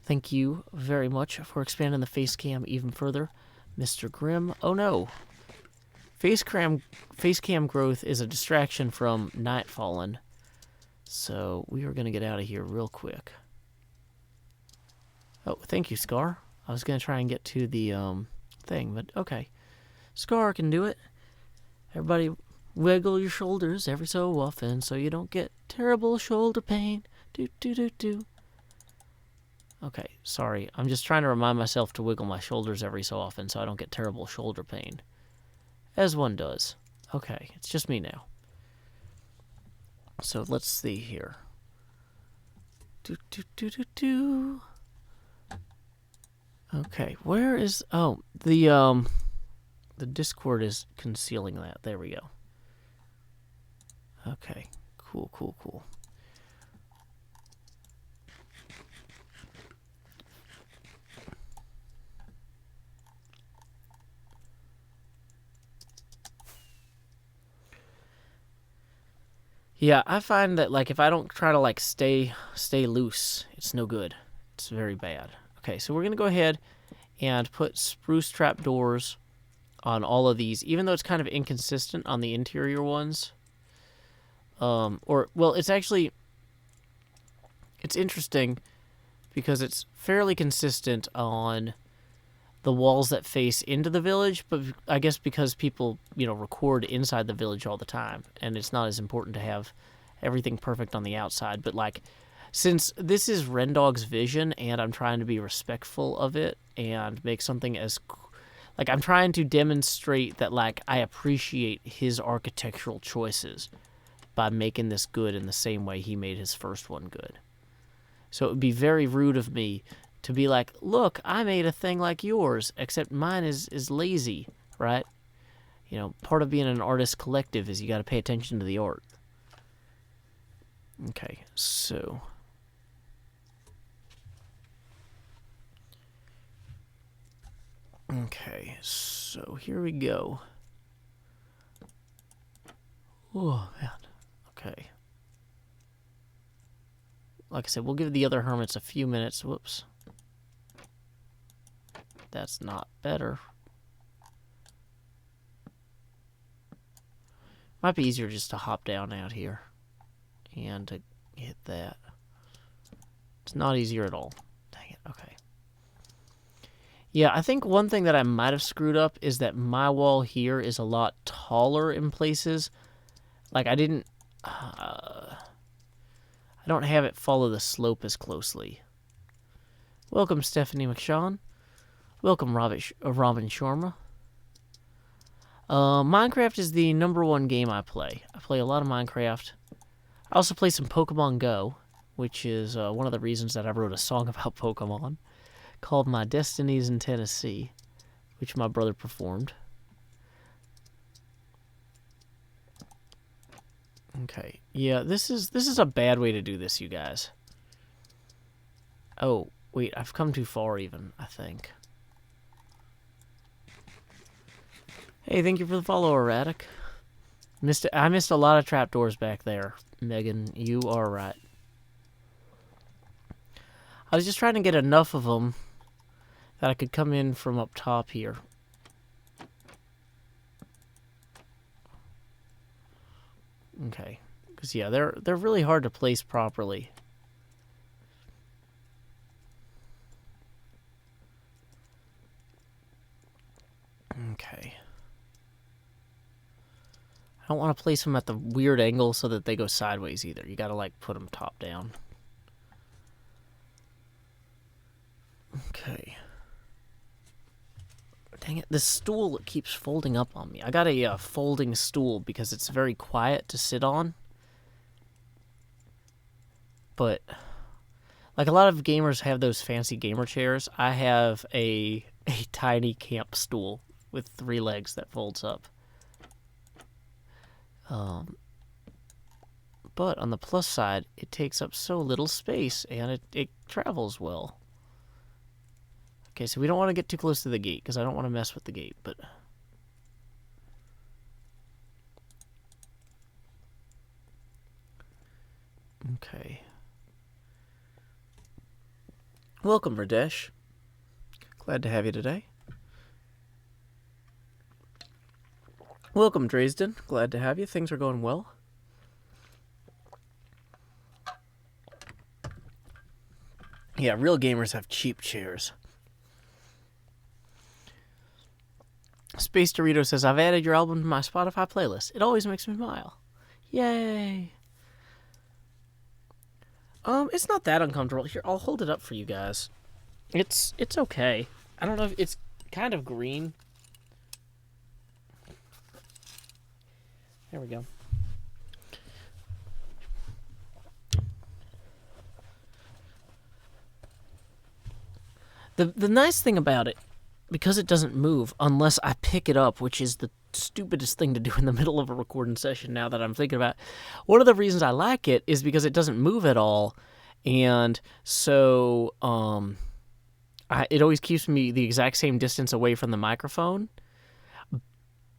thank you very much for expanding the face cam even further, Mr. Grim. Oh no. Face cam growth is a distraction from Nightfallen, so we are going to get out of here real quick. Oh, thank you, Scar. I was going to try and get to the thing, but okay. Scar can do it. Everybody Wiggle your shoulders every so often so you don't get terrible shoulder pain. Do do do do. Okay, sorry. I'm just trying to remind myself to wiggle my shoulders every so often so I don't get terrible shoulder pain. As one does. Okay, it's just me now. So let's see here. Do do do do do. Okay, where is... Oh, the Discord is concealing that. There we go. Okay, cool, cool, cool. Yeah, I find that, like, if I don't try to, like, stay loose, it's no good. It's very bad. Okay, so we're going to go ahead and put spruce trapdoors on all of these, even though it's kind of inconsistent on the interior ones. Well, it's actually... It's interesting because it's fairly consistent on the walls that face into the village, but I guess because people, record inside the village all the time, and it's not as important to have everything perfect on the outside. But, like, since this is Rendog's vision, and I'm trying to be respectful of it, and make something as... Like, I'm trying to demonstrate that, like, I appreciate his architectural choices by making this good in the same way he made his first one good. So it would be very rude of me to be like, look, I made a thing like yours, except mine is lazy, right? Part of being an artist collective is you got to pay attention to the art. Okay, so... Okay, so here we go. Oh, man. Okay. Like I said, we'll give the other hermits a few minutes. Whoops. That's not better. Might be easier just to hop down out here and to hit that. It's not easier at all. Dang it. Okay. Yeah, I think one thing that I might have screwed up is that my wall here is a lot taller in places. Like, I didn't... I don't have it follow the slope as closely. Welcome, Stephanie McShawn. Welcome, Robin Sharma. Minecraft is the #1 game I play. I play a lot of Minecraft. I also play some Pokemon Go, which is one of the reasons that I wrote a song about Pokemon called My Destinies in Tennessee, which my brother performed. Okay, yeah, this is a bad way to do this, you guys. Oh, wait, I've come too far even, I think. Hey, thank you for the follow, Erratic. I missed a lot of trapdoors back there, Megan. You are right. I was just trying to get enough of them that I could come in from up top here. Okay, because yeah, they're really hard to place properly. Okay. I don't want to place them at the weird angle so that they go sideways either. You gotta, like, put them top down. Okay. Dang it, this stool keeps folding up on me. I got a folding stool because it's very quiet to sit on. But, like, a lot of gamers have those fancy gamer chairs. I have a tiny camp stool with 3 legs that folds up. But on the plus side, it takes up so little space, and it travels well. Okay, so we don't want to get too close to the gate, because I don't want to mess with the gate, but... Okay. Welcome, Radesh. Glad to have you today. Welcome, Dresden. Glad to have you. Things are going well. Yeah, real gamers have cheap chairs. Space Dorito says, I've added your album to my Spotify playlist. It always makes me smile. Yay. It's not that uncomfortable. Here, I'll hold it up for you guys. It's okay. I don't know if it's kind of green. There we go. The nice thing about it, because it doesn't move unless I pick it up, which is the stupidest thing to do in the middle of a recording session now that I'm thinking about it. One of the reasons I like it is because it doesn't move at all, and so it always keeps me the exact same distance away from the microphone.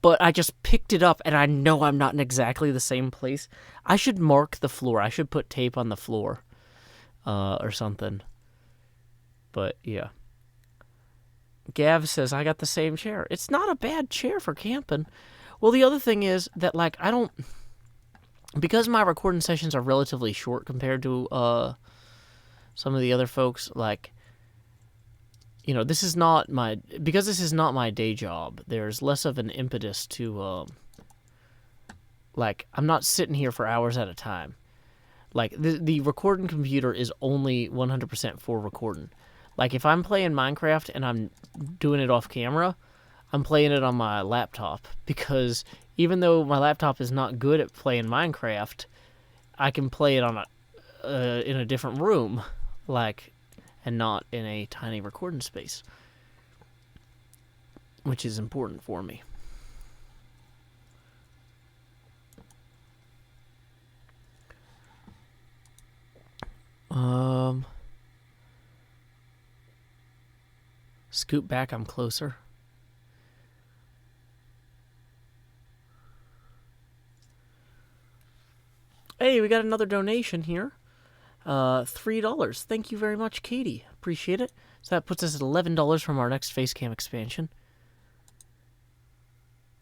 But I just picked it up, and I know I'm not in exactly the same place. I should mark the floor. I should put tape on the floor or something. But, yeah. Gav says, I got the same chair. It's not a bad chair for camping. Well, the other thing is that, like, I don't... Because my recording sessions are relatively short compared to some of the other folks, like, you know, this is not my... Because this is not my day job, there's less of an impetus to, like, I'm not sitting here for hours at a time. Like, the recording computer is only 100% for recording. Like, if I'm playing Minecraft and I'm doing it off camera, I'm playing it on my laptop. Because even though my laptop is not good at playing Minecraft, I can play it on in a different room, like, and not in a tiny recording space. Which is important for me. Scoot back, I'm closer. Hey, we got another donation here. $3. Thank you very much, Katie. Appreciate it. So that puts us at $11 from our next Facecam expansion.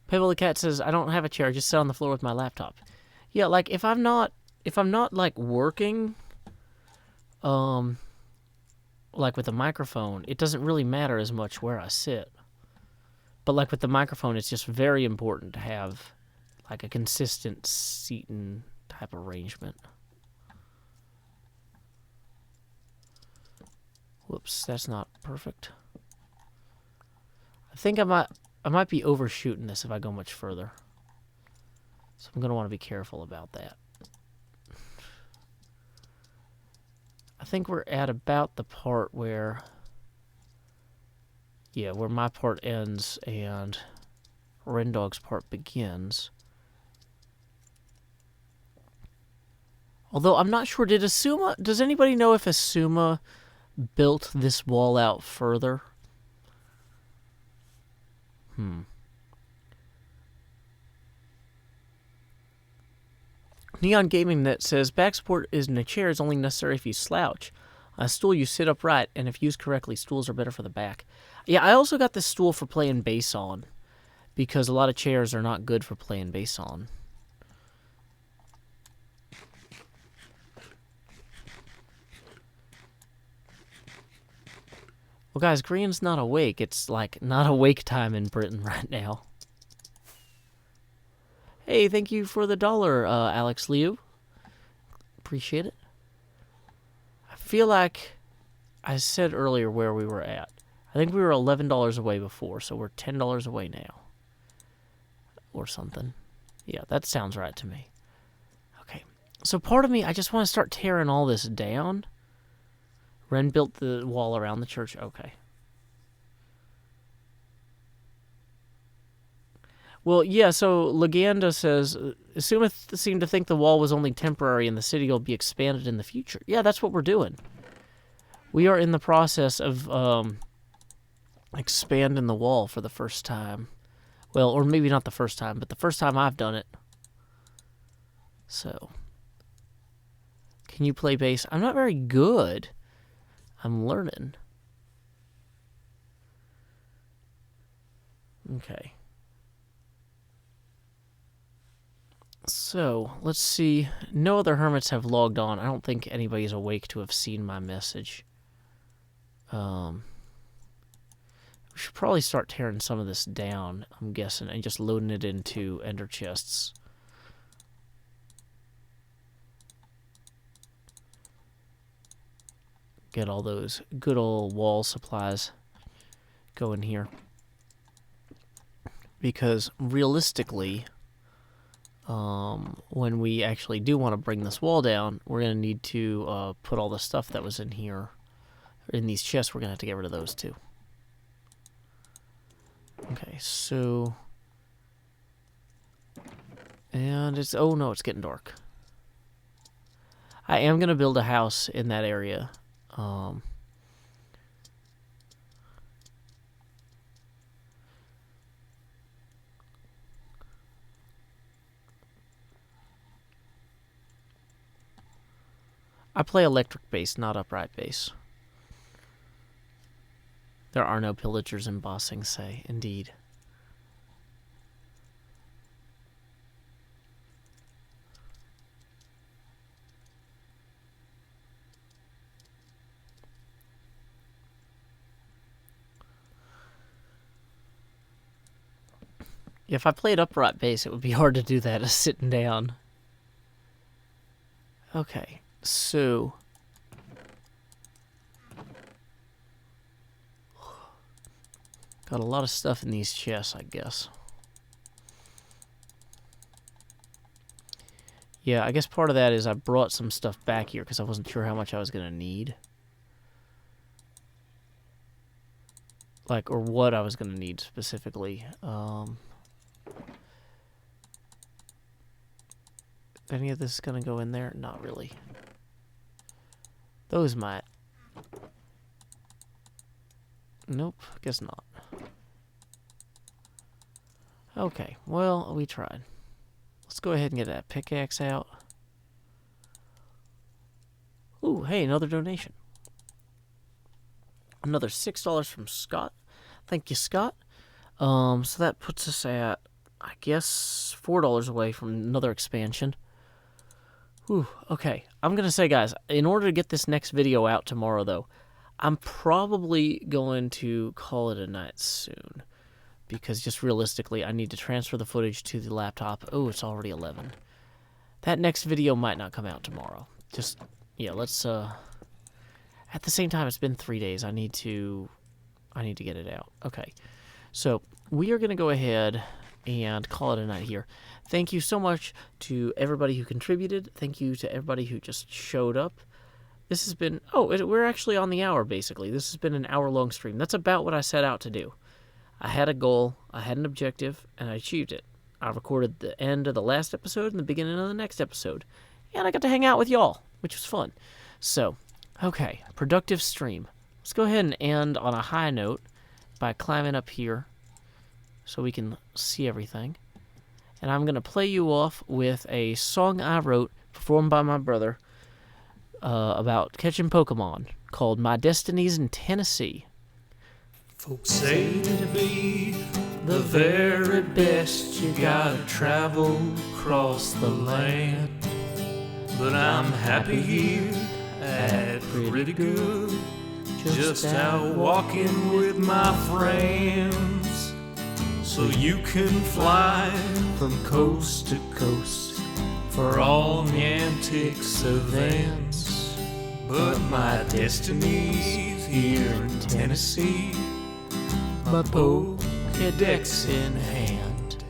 Pebble the Cat says, I don't have a chair, I just sit on the floor with my laptop. Yeah, like, if I'm not, like, working, like, with a microphone, it doesn't really matter as much where I sit. But, like, with the microphone, it's just very important to have, like, a consistent seating type arrangement. Whoops, that's not perfect. I think I might be overshooting this if I go much further. So I'm going to want to be careful about that. I think we're at about the part where... Yeah, where my part ends and Rendog's part begins. Although I'm not sure, does anybody know if Asuma built this wall out further? Neon Gaming Net says, back support in a chair is only necessary if you slouch. On a stool, you sit upright, and if used correctly, stools are better for the back. Yeah, I also got this stool for playing bass on, because a lot of chairs are not good for playing bass on. Well, guys, Green's not awake. It's, like, not awake time in Britain right now. Hey, thank you for the $1, Alex Liu. Appreciate it. I feel like I said earlier where we were at. I think we were $11 away before, so we're $10 away now. Or something. Yeah, that sounds right to me. Okay. So part of me, I just want to start tearing all this down. Ren built the wall around the church. Okay. Well, yeah, so Leganda says, Assumeth seemed to think the wall was only temporary and the city will be expanded in the future. Yeah, that's what we're doing. We are in the process of expanding the wall for the first time. Well, or maybe not the first time, but the first time I've done it. So, can you play bass? I'm not very good. I'm learning. Okay. So, let's see. No other hermits have logged on. I don't think anybody's awake to have seen my message. We We should probably start tearing some of this down, I'm guessing, and just loading it into ender chests. Get all those good old wall supplies going here. Because realistically, when we actually do want to bring this wall down, we're going to need to put all the stuff that was in here, in these chests. We're going to have to get rid of those too. Okay, so... And it's... Oh no, it's getting dark. I am going to build a house in that area. I play electric bass, not upright bass. There are no pillagers in Bossing Say, indeed. If I played upright bass, it would be hard to do that as sitting down. Okay, so... Got a lot of stuff in these chests, I guess. Yeah, I guess part of that is I brought some stuff back here because I wasn't sure how much I was going to need. Like, or what I was going to need specifically. Any of this is going to go in there? Not really. Those might. Nope, guess not. Okay, well, we tried. Let's go ahead and get that pickaxe out. Ooh, hey, another donation. Another $6 from Scott. Thank you, Scott. So that puts us at, I guess, $4 away from another expansion. Whew, okay. I'm going to say, guys, in order to get this next video out tomorrow, though, I'm probably going to call it a night soon. Because just realistically, I need to transfer the footage to the laptop. Oh, it's already 11. That next video might not come out tomorrow. Just, yeah, let's, at the same time, it's been 3 days. I need to get it out. Okay. So, we are going to go ahead and call it a night here. Thank you so much to everybody who contributed. Thank you to everybody who just showed up. This has been... Oh, we're actually on the hour, basically. This has been an hour-long stream. That's about what I set out to do. I had a goal, I had an objective, and I achieved it. I recorded the end of the last episode and the beginning of the next episode. And I got to hang out with y'all, which was fun. So, okay, productive stream. Let's go ahead and end on a high note by climbing up here so we can see everything. And I'm going to play you off with a song I wrote, performed by my brother, about catching Pokemon, called My Destiny's in Tennessee. Folks say to be the very best, you gotta travel across the land. But I'm happy here at Pretty Good, just out walking with my friends. So you can fly from coast to coast for all the antics events. But my destiny's here in Tennessee, my Pokédex in hand.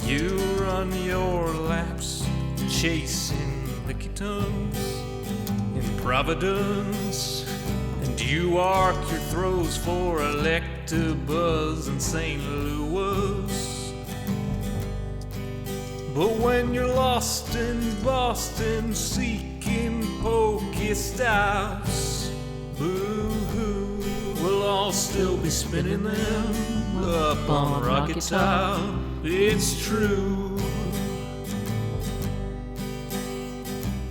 You run your laps chasing Lickitung in Providence, and you arc your throws for Electabuzz in St. Louis. But when you're lost in Boston seeking Pokéstops, boo-hoo, we'll all still be spinning them up on Rocket Top. It's true.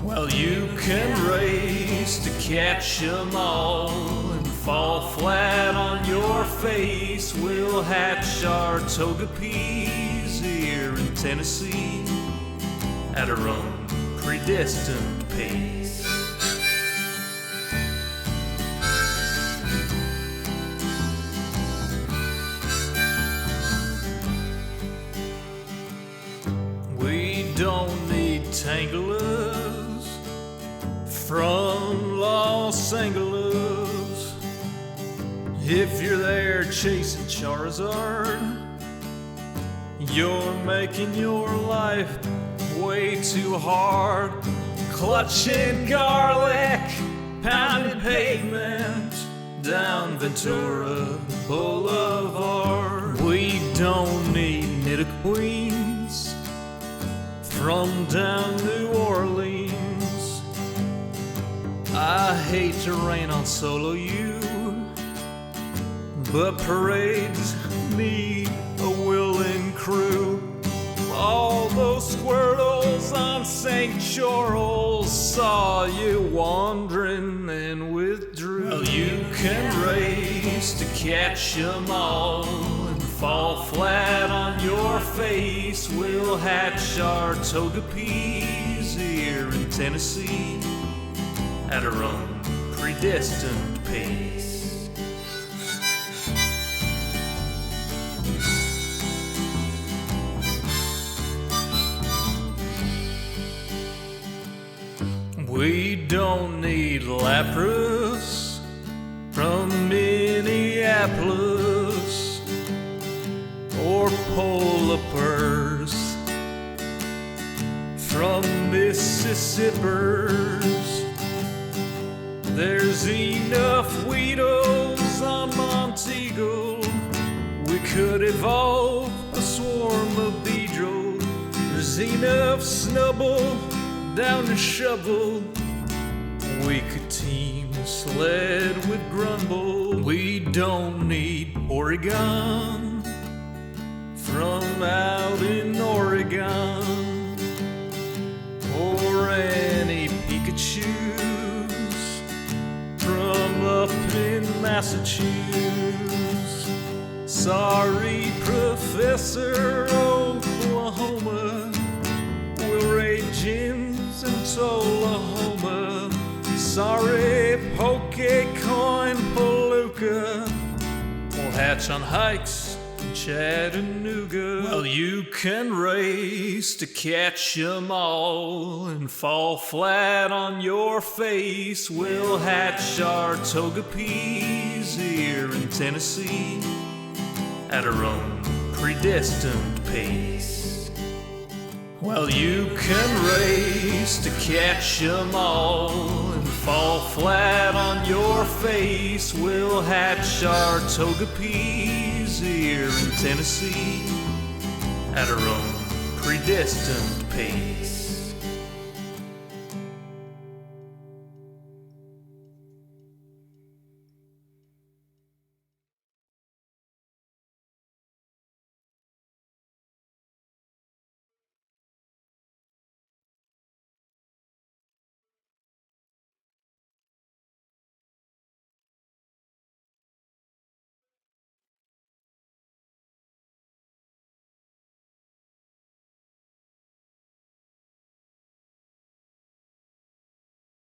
Well, you can race to catch 'em all and fall flat on your face. We'll hatch our Togepi's here in Tennessee at our own predestined pace. Angeles, from Los Angeles. If you're there chasing Charizard, you're making your life way too hard. Clutching garlic, pounding pavement down Ventura Boulevard. We don't need knitted queens from down New Orleans. I hate to rain on solo you, but parades need a willing crew. All those squirtles on St. Charles saw you wandering and withdrew. Well, you can race to catch 'em all and fall flat on your face. We'll hatch our toga peas here in Tennessee at our own predestined pace. We don't need Lapras from Minneapolis or polar bears from Mississippers. There's enough Weedles on Montego. We could evolve a swarm of Beedrill. There's enough Snubble down to Shovel. We could team Sled with Grumble. We don't need Oregon from out in Oregon, or any Pikachus from up in Massachusetts. Sorry, Professor Oklahoma, we'll raid gyms in Tullahoma. Sorry, Pokecoin Palooka, we'll hatch on hikes in Chattanooga. Well, you can race to catch 'em all and fall flat on your face. We'll hatch our toga peas here in Tennessee at our own predestined pace. Well, you can race to catch 'em all and fall flat on your face. We'll hatch our toga peas here in Tennessee at our own predestined pace.